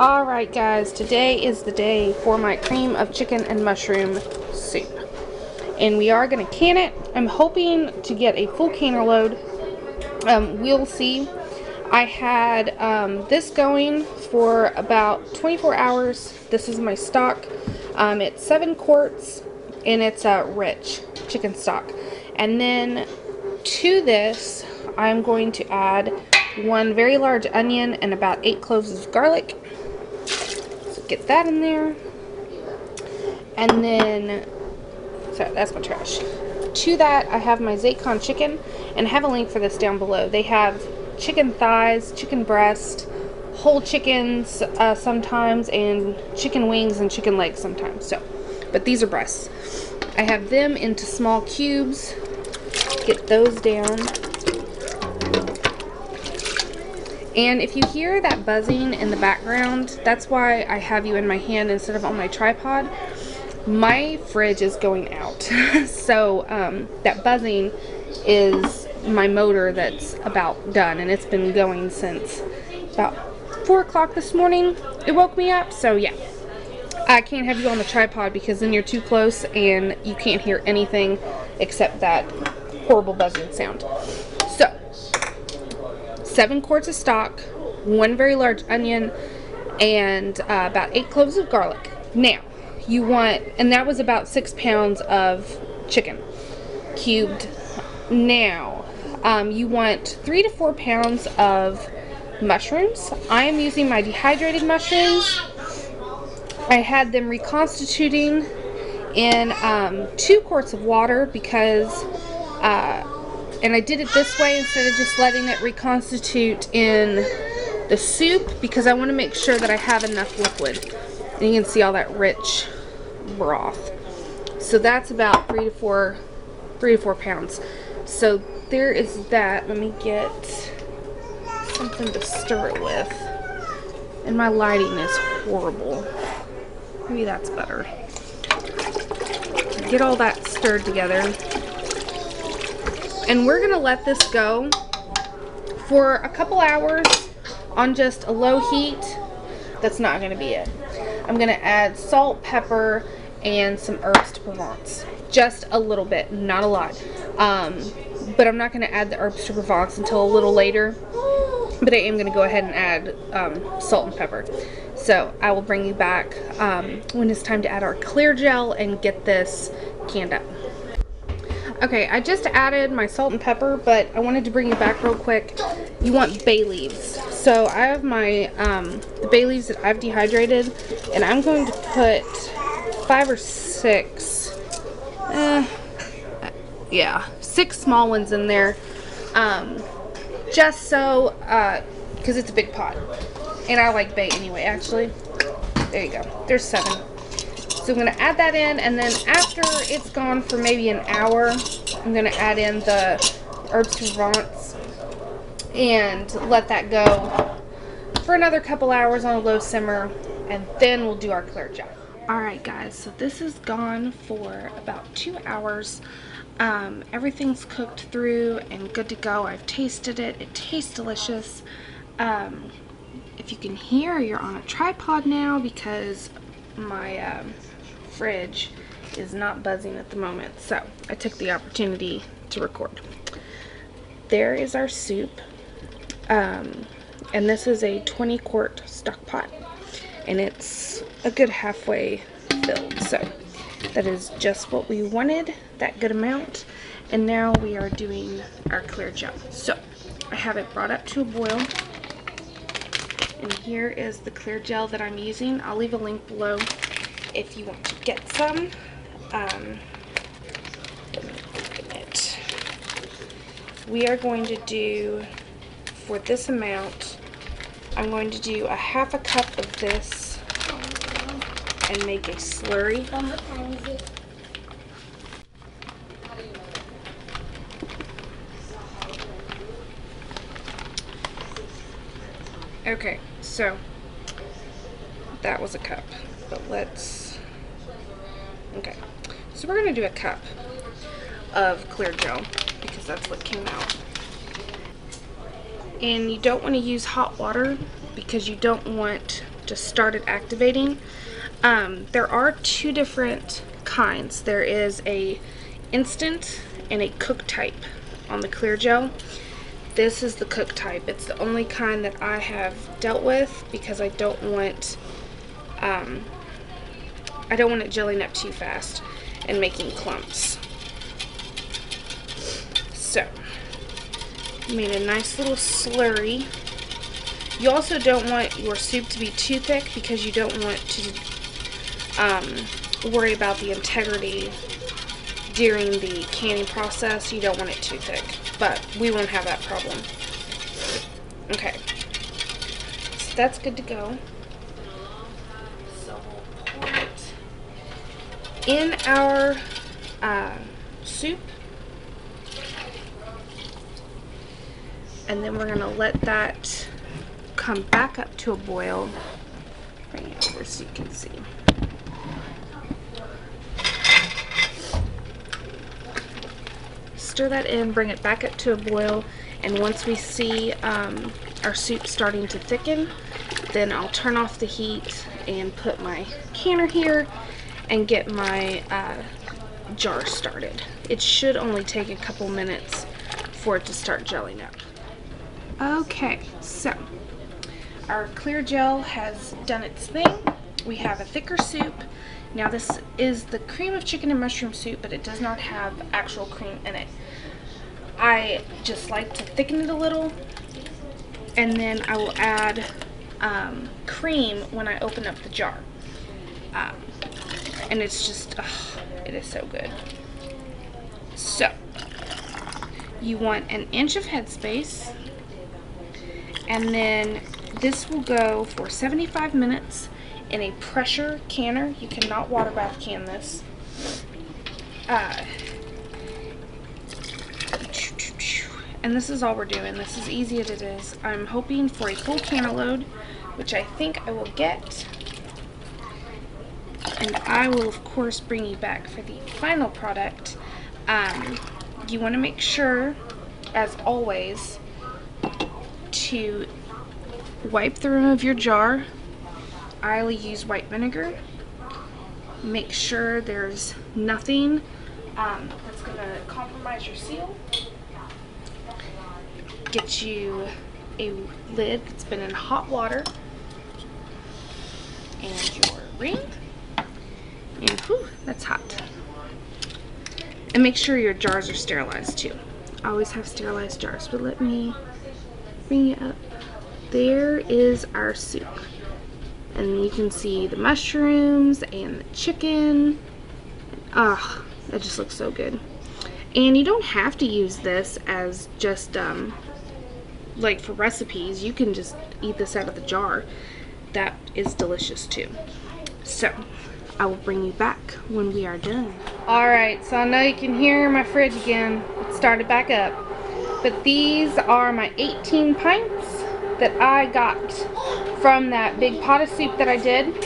Alright guys, today is the day for my cream of chicken and mushroom soup. And we are going to can it. I'm hoping to get a full canner load. We'll see. I had this going for about 24 hours. This is my stock. It's 7 quarts and it's rich chicken stock. And then to this, I'm going to add 1 very large onion and about 8 cloves of garlic. So get that in there. And then, sorry, that's my trash. To that, I have my Zaycon chicken, and I have a link for this down below. They have chicken thighs, chicken breast, whole chickens sometimes, and chicken wings and chicken legs sometimes. So, but these are breasts. I have them into small cubes. Get those down. And if you hear that buzzing in the background, that's why I have you in my hand instead of on my tripod. My fridge is going out. So that buzzing is my motor that's about done, and it's been going since about 4 o'clock this morning. It woke me up, so yeah. I can't have you on the tripod because then you're too close and you can't hear anything except that horrible buzzing sound. So 7 quarts of stock, 1 very large onion, and about 8 cloves of garlic. Now, you want, and that was about 6 pounds of chicken, cubed. Now, you want 3 to 4 pounds of mushrooms. I am using my dehydrated mushrooms. I had them reconstituting in 2 quarts of water because and I did it this way instead of just letting it reconstitute in the soup because I want to make sure that I have enough liquid. And you can see all that rich broth. So that's about 3 to 4 pounds. So there is that. Let me get something to stir it with. And my lighting is horrible. Maybe that's better. Get all that stirred together. And we're going to let this go for a couple hours on just a low heat. That's not going to be it. I'm going to add salt, pepper, and some herbs de Provence. Just a little bit, not a lot. But I'm not going to add the herbs de Provence until a little later. But I am going to go ahead and add salt and pepper. So I will bring you back when it's time to add our clear gel and get this canned up. Okay, I just added my salt and pepper, but I wanted to bring you back real quick. You want bay leaves. So I have my the bay leaves that I've dehydrated, and I'm going to put 5 or 6, yeah, 6 small ones in there, just so, because it's a big pot, and I like bay anyway. Actually, there you go. There's 7. So I'm going to add that in, and then after it's gone for maybe an hour, I'm going to add in the herbs de Provence and let that go for another couple hours on a low simmer, and then we'll do our clear gel. Alright guys, so this is gone for about 2 hours. Everything's cooked through and good to go. I've tasted it. It tastes delicious. If you can hear, you're on a tripod now because my fridge is not buzzing at the moment, so I took the opportunity to record. There is our soup, and this is a 20 quart stock pot, and it's a good halfway filled, so that is just what we wanted, that good amount. And now we are doing our clear gel. So I have it brought up to a boil, and here is the clear gel that I'm using. I'll leave a link below if you want to get some. We are going to do, for this amount, I'm going to do a half a cup of this and make a slurry. Okay, so that was a cup, but let's, okay, so we're going to do a cup of clear gel because that's what came out. And you don't want to use hot water because you don't want to start it activating. There are two different kinds. There is a instant and a cook type on the clear gel. This is the cook type. It's the only kind that I have dealt with because I don't want it gelling up too fast and making clumps. So, made a nice little slurry. You also don't want your soup to be too thick because you don't want to worry about the integrity during the canning process. You don't want it too thick, but we won't have that problem. Okay, so that's good to go. So we'll pour it in our soup, and then we're gonna let that come back up to a boil. Bring it over so you can see. Stir that in, bring it back up to a boil, and once we see our soup starting to thicken, then I'll turn off the heat and put my canner here and get my jar started. It should only take a couple minutes for it to start gelling up. Okay, so our clear gel has done its thing. We have a thicker soup. Now this is the cream of chicken and mushroom soup, but it does not have actual cream in it. I just like to thicken it a little, and then I will add cream when I open up the jar. And it's just, it is so good. So, you want an inch of headspace, and then this will go for 75 minutes in a pressure canner. You cannot water bath can this. And this is all we're doing. This is easy as it is. I'm hoping for a full canner load, which I think I will get. And I will, of course, bring you back for the final product. You want to make sure, as always, to wipe the rim of your jar. I use white vinegar. Make sure there's nothing that's going to compromise your seal. Get you a lid that's been in hot water and your ring. And whew, that's hot. And make sure your jars are sterilized too. I always have sterilized jars, but let me bring it up. There is our soup. And you can see the mushrooms and the chicken. Ah, that just looks so good. And you don't have to use this as just like for recipes. You can just eat this out of the jar. That is delicious too. So I will bring you back when we are done. Alright, so I know you can hear my fridge again. It started back up. But these are my 18 pints that I got from that big pot of soup that I did.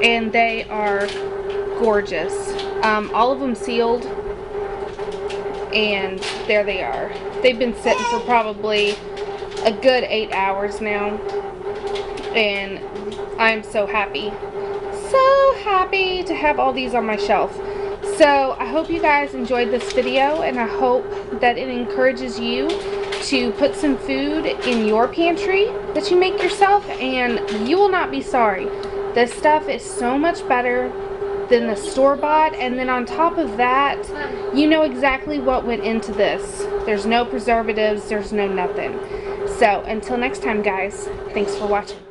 And they are gorgeous. All of them sealed. And there they are. They've been sitting for probably a good 8 hours now. And I'm so happy. So happy to have all these on my shelf. So I hope you guys enjoyed this video, and I hope that it encourages you to put some food in your pantry that you make yourself, and you will not be sorry. This stuff is so much better than the store-bought, and then on top of that, you know exactly what went into this. There's no preservatives, there's no nothing. So until next time, guys, thanks for watching.